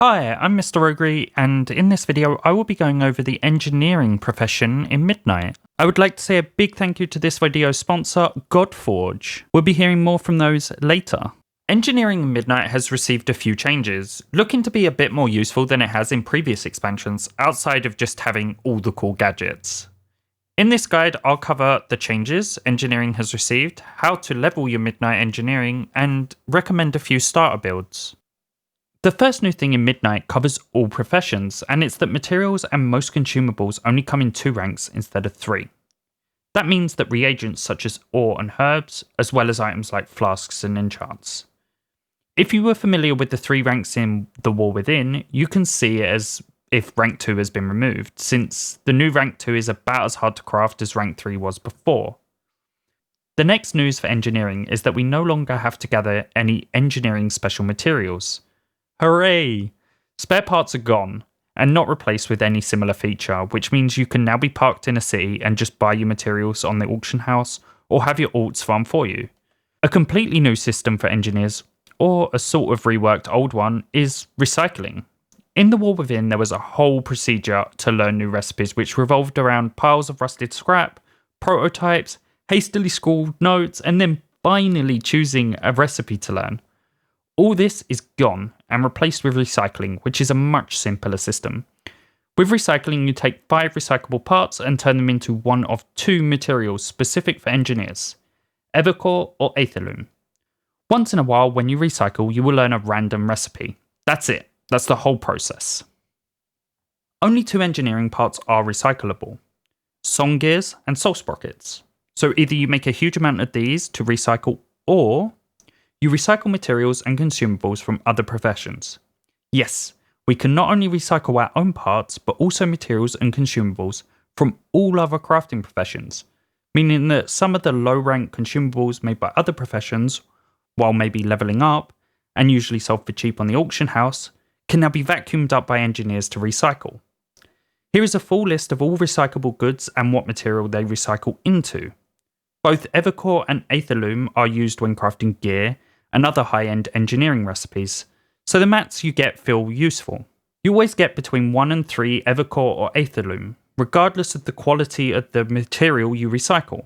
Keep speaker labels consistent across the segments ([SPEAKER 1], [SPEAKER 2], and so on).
[SPEAKER 1] Hi, I'm Mr. Rougery, and in this video I will be going over the engineering profession in Midnight. I would like to say a big thank you to this video's sponsor, Godforge. We'll be hearing more from those later. Engineering in Midnight has received a few changes, looking to be a bit more useful than it has in previous expansions, outside of just having all the cool gadgets. In this guide, I'll cover the changes engineering has received, how to level your Midnight engineering, and recommend a few starter builds. The first new thing in Midnight covers all professions, and it's that materials and most consumables only come in 2 ranks instead of 3. That means that reagents such as ore and herbs, as well as items like flasks and enchants. If you were familiar with the 3 ranks in The War Within, you can see it as if rank 2 has been removed, since the new rank 2 is about as hard to craft as rank 3 was before. The next news for engineering is that we no longer have to gather any engineering special materials. Hooray! Spare parts are gone, and not replaced with any similar feature, which means you can now be parked in a city and just buy your materials on the auction house, or have your alts farm for you. A completely new system for engineers, or a sort of reworked old one, is recycling. In The War Within, there was a whole procedure to learn new recipes which revolved around piles of rusted scrap, prototypes, hastily scrawled notes, and then finally choosing a recipe to learn. All this is gone and replaced with recycling, which is a much simpler system. With recycling, you take 5 recyclable parts and turn them into one of 2 materials specific for engineers, Evercore or Aetherloom. Once in a while, when you recycle, you will learn a random recipe. That's it. That's the whole process. Only 2 engineering parts are recyclable, song gears and soul sprockets. So either you make a huge amount of these to recycle, or you recycle materials and consumables from other professions. Yes, we can not only recycle our own parts, but also materials and consumables from all other crafting professions, meaning that some of the low-rank consumables made by other professions, while maybe leveling up, and usually sold for cheap on the auction house, can now be vacuumed up by engineers to recycle. Here is a full list of all recyclable goods and what material they recycle into. Both Evercore and Aetherloom are used when crafting gear and other high-end engineering recipes, so the mats you get feel useful. You always get between 1 and 3 Evercore or Aetherloom, regardless of the quality of the material you recycle.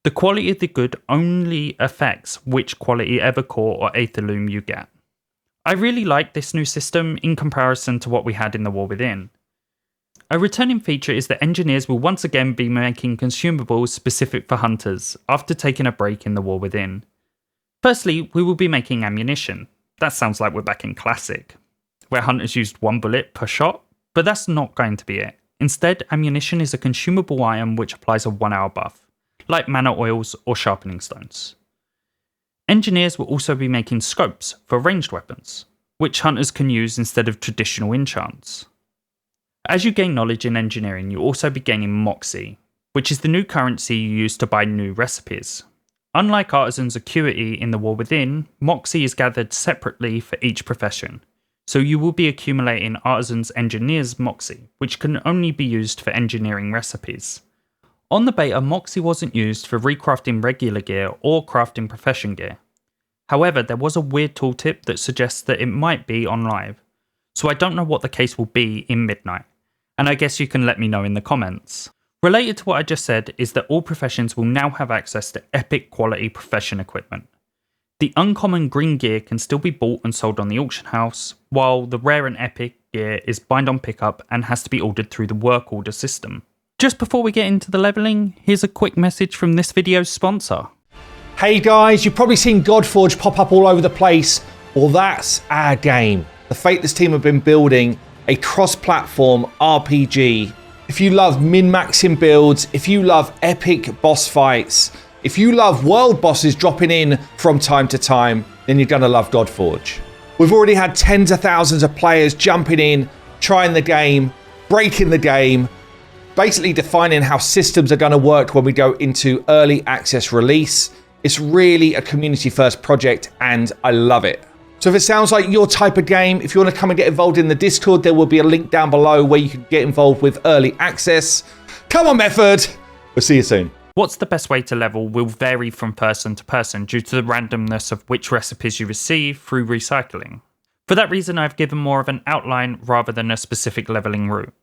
[SPEAKER 1] The quality of the good only affects which quality Evercore or Aetherloom you get. I really like this new system in comparison to what we had in The War Within. A returning feature is that engineers will once again be making consumables specific for hunters after taking a break in The War Within. Firstly, we will be making ammunition. That sounds like we're back in Classic, where hunters used 1 bullet per shot, but that's not going to be it. Instead, ammunition is a consumable item which applies a 1-hour buff, like mana oils or sharpening stones. Engineers will also be making scopes for ranged weapons, which hunters can use instead of traditional enchants. As you gain knowledge in engineering, you'll also be gaining Moxie, which is the new currency you use to buy new recipes. Unlike Artisan's Acuity in The War Within, Moxie is gathered separately for each profession, so you will be accumulating Artisan's Engineer's Moxie, which can only be used for engineering recipes. On the beta, Moxie wasn't used for recrafting regular gear or crafting profession gear. However, there was a weird tooltip that suggests that it might be on live, so I don't know what the case will be in Midnight, and I guess you can let me know in the comments. Related to what I just said is that all professions will now have access to epic quality profession equipment. The uncommon green gear can still be bought and sold on the auction house, while the rare and epic gear is bind on pickup and has to be ordered through the work order system. Just before we get into the leveling, here's a quick message from this video's sponsor.
[SPEAKER 2] Hey guys, you've probably seen Godforge pop up all over the place. Well, that's our game. The Fateless team have been building a cross-platform RPG. If you love min-maxing builds, if you love epic boss fights, if you love world bosses dropping in from time to time, then you're going to love Godforge. We've already had tens of thousands of players jumping in, trying the game, breaking the game, basically defining how systems are going to work when we go into early access release. It's really a community-first project and I love it. So if it sounds like your type of game, if you want to come and get involved in the Discord, there will be a link down below where you can get involved with early access. Come on, Method! We'll see you soon.
[SPEAKER 1] What's the best way to level will vary from person to person due to the randomness of which recipes you receive through recycling. For that reason, I've given more of an outline rather than a specific leveling route.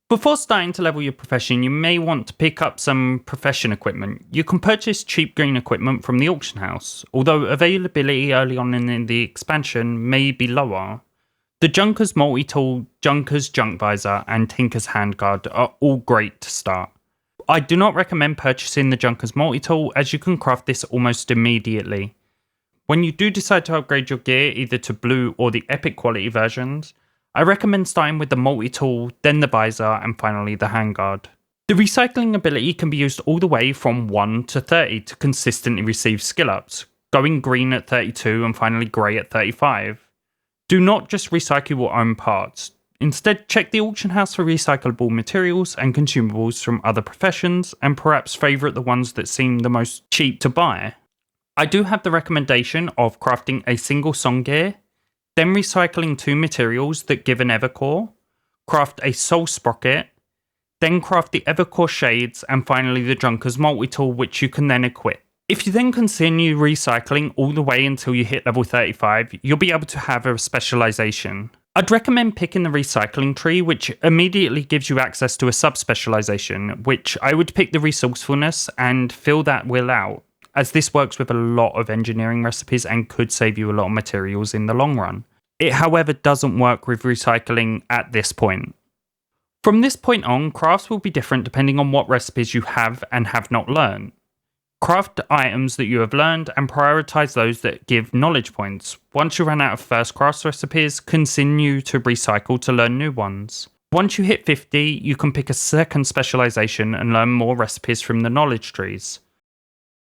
[SPEAKER 1] Before starting to level your profession, you may want to pick up some profession equipment. You can purchase cheap green equipment from the auction house, although availability early on in the expansion may be lower. The Junker's Multi-Tool, Junker's Junk Visor, and Tinker's Handguard are all great to start. I do not recommend purchasing the Junker's Multi-Tool, as you can craft this almost immediately. When you do decide to upgrade your gear either to blue or the epic quality versions, I recommend starting with the multi-tool, then the visor, and finally the handguard. The recycling ability can be used all the way from 1 to 30 to consistently receive skill ups, going green at 32 and finally grey at 35. Do not just recycle your own parts. Instead, check the auction house for recyclable materials and consumables from other professions, and perhaps favourite the ones that seem the most cheap to buy. I do have the recommendation of crafting a single song gear, then recycling 2 materials that give an Evercore, craft a soul sprocket, then craft the Evercore shades, and finally the Junker's multi-tool, which you can then equip. If you then continue recycling all the way until you hit level 35, you'll be able to have a specialization. I'd recommend picking the recycling tree, which immediately gives you access to a sub-specialization, which I would pick the resourcefulness and fill that wheel out, as this works with a lot of engineering recipes and could save you a lot of materials in the long run. It, however, doesn't work with recycling at this point. From this point on, crafts will be different depending on what recipes you have and have not learned. Craft items that you have learned and prioritize those that give knowledge points. Once you run out of first craft recipes, continue to recycle to learn new ones. Once you hit 50, you can pick a second specialization and learn more recipes from the knowledge trees.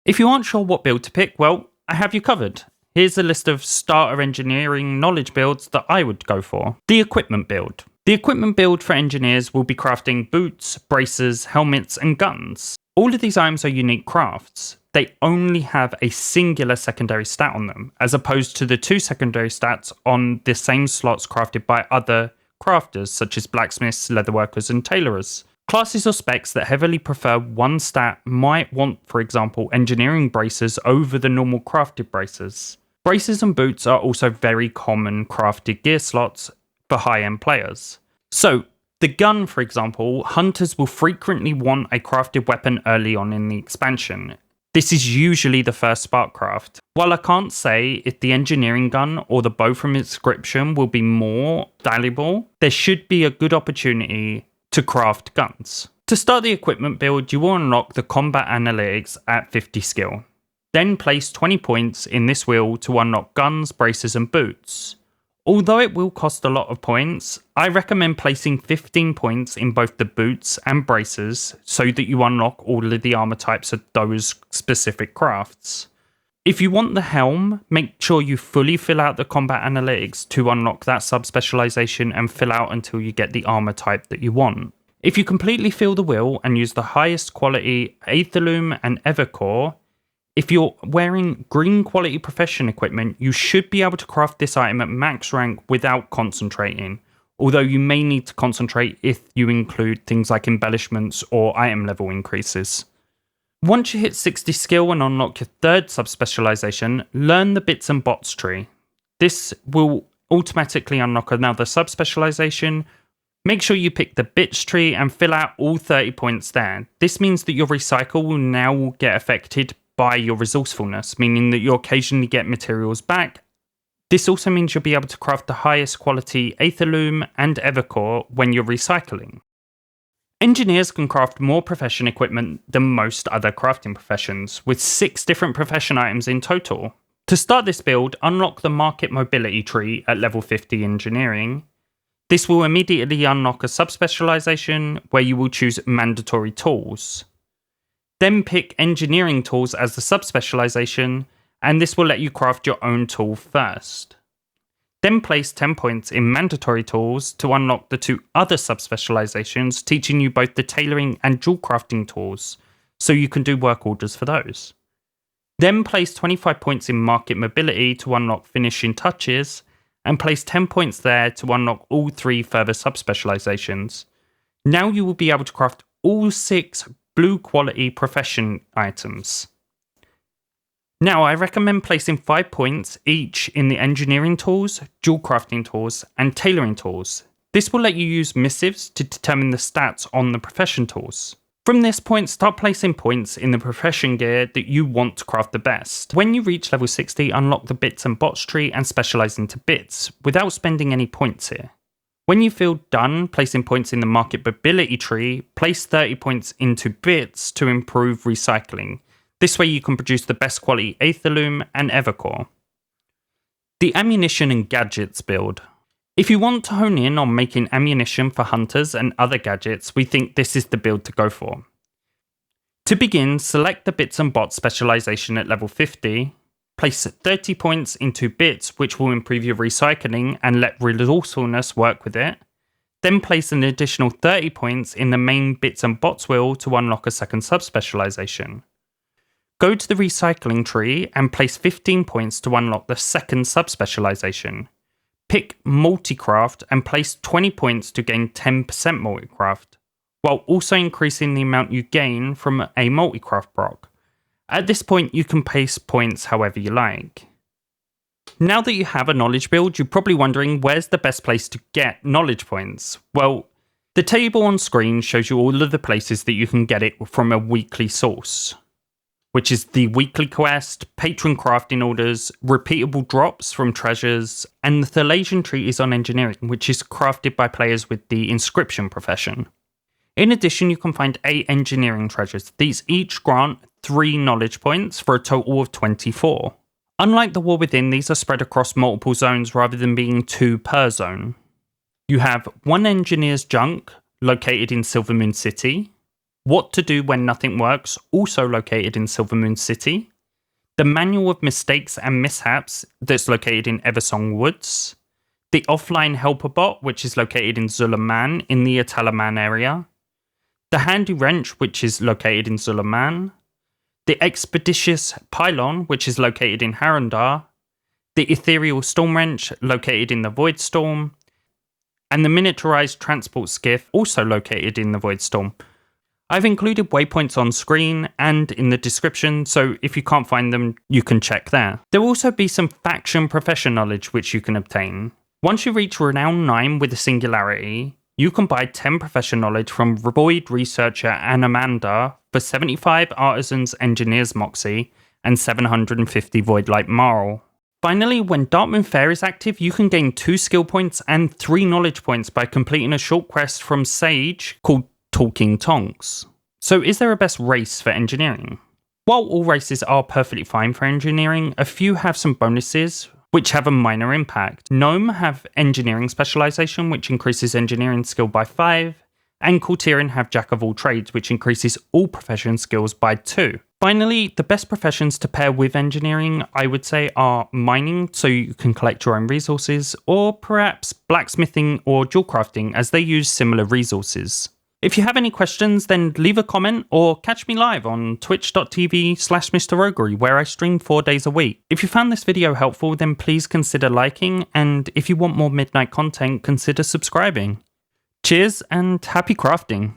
[SPEAKER 1] If you aren't sure what build to pick, well, I have you covered. Here's a list of starter engineering knowledge builds that I would go for. The equipment build. The equipment build for engineers will be crafting boots, braces, helmets, and guns. All of these items are unique crafts. They only have a singular secondary stat on them, as opposed to the 2 secondary stats on the same slots crafted by other crafters, such as blacksmiths, leatherworkers, and tailorers. Classes or specs that heavily prefer one stat might want, for example, engineering braces over the normal crafted braces. Braces and boots are also very common crafted gear slots for high-end players. So, the gun, for example, hunters will frequently want a crafted weapon early on in the expansion. This is usually the first spark craft. While I can't say if the engineering gun or the bow from inscription will be more valuable, there should be a good opportunity to craft guns. To start the equipment build, you will unlock the combat analytics at 50 skill. Then place 20 points in this wheel to unlock guns, braces, and boots. Although it will cost a lot of points, I recommend placing 15 points in both the boots and braces so that you unlock all of the armour types of those specific crafts. If you want the helm, make sure you fully fill out the combat analytics to unlock that sub-specialization and fill out until you get the armour type that you want. If you completely fill the wheel and use the highest quality Aetherloom and Evercore, if you're wearing green quality profession equipment, you should be able to craft this item at max rank without concentrating, although you may need to concentrate if you include things like embellishments or item level increases. Once you hit 60 skill and unlock your third subspecialization, learn the bits and bots tree. This will automatically unlock another subspecialization. Make sure you pick the bits tree and fill out all 30 points there. This means that your recycle will now get affected by your resourcefulness, meaning that you'll occasionally get materials back. This also means you'll be able to craft the highest quality Aetherloom and Evercore when you're recycling. Engineers can craft more profession equipment than most other crafting professions, with 6 different profession items in total. To start this build, unlock the market mobility tree at level 50 engineering. This will immediately unlock a subspecialization where you will choose mandatory tools. Then pick engineering tools as the subspecialization, and this will let you craft your own tool first. Then place 10 points in mandatory tools to unlock the 2 other subspecializations, teaching you both the tailoring and jewel crafting tools, so you can do work orders for those. Then place 25 points in market mobility to unlock finishing touches, and place 10 points there to unlock all 3 further subspecializations. Now you will be able to craft all 6 blue quality profession items. Now, I recommend placing 5 points each in the engineering tools, dual crafting tools, and tailoring tools. This will let you use missives to determine the stats on the profession tools. From this point, start placing points in the profession gear that you want to craft the best. When you reach level 60, unlock the bits and bots tree and specialize into bits, without spending any points here. When you feel done placing points in the marketability tree, place 30 points into bits to improve recycling. This way you can produce the best quality Aetherloom and Evercore. The ammunition and gadgets build. If you want to hone in on making ammunition for hunters and other gadgets, we think this is the build to go for. To begin, select the bits and bots specialization at level 50, place 30 points into bits which will improve your recycling and let resourcefulness work with it, then place an additional 30 points in the main bits and bots wheel to unlock a second subspecialization. Go to the recycling tree and place 15 points to unlock the second subspecialization. Pick multicraft and place 20 points to gain 10% multicraft, while also increasing the amount you gain from a multicraft proc. At this point, you can place points however you like. Now that you have a knowledge build, you're probably wondering where's the best place to get knowledge points. Well, the table on screen shows you all of the places that you can get it from a weekly source, which is the weekly quest, patron crafting orders, repeatable drops from treasures, and the Thalasian tree is on engineering, which is crafted by players with the inscription profession. In addition, you can find 8 engineering treasures. These each grant 3 knowledge points for a total of 24. Unlike the War Within, these are spread across multiple zones rather than being 2 per zone. You have 1 engineer's junk, located in Silvermoon City. What to do when nothing works, also located in Silvermoon City. The Manual of Mistakes and Mishaps, that's located in Eversong Woods. The Offline Helper Bot, which is located in Zulaman in the Atalaman area. The Handy Wrench, which is located in Zulaman. The Expeditious Pylon, which is located in Harandar. The Ethereal Storm Wrench, located in the Void Storm. And the Miniaturized Transport Skiff, also located in the Void Storm. I've included waypoints on screen and in the description, so if you can't find them, you can check there. There will also be some faction profession knowledge which you can obtain. Once you reach Renown 9 with a singularity, you can buy 10 profession knowledge from Void Researcher and Amanda for 75 Artisans Engineers Moxie and 750 Void Light Marl. Finally, when Darkmoon Fair is active, you can gain 2 skill points and 3 knowledge points by completing a short quest from Sage called Talking Tonks. So is there a best race for engineering? While all races are perfectly fine for engineering, a few have some bonuses which have a minor impact. Gnome have engineering specialization, which increases engineering skill by 5, and Kultiran have Jack of all trades, which increases all profession skills by 2. Finally, the best professions to pair with engineering, I would say, are mining, so you can collect your own resources, or perhaps blacksmithing or jewel crafting, as they use similar resources. If you have any questions, then leave a comment or catch me live on twitch.tv/Mr. Rougery, where I stream 4 days a week. If you found this video helpful, then please consider liking, and if you want more midnight content, consider subscribing. Cheers and happy crafting!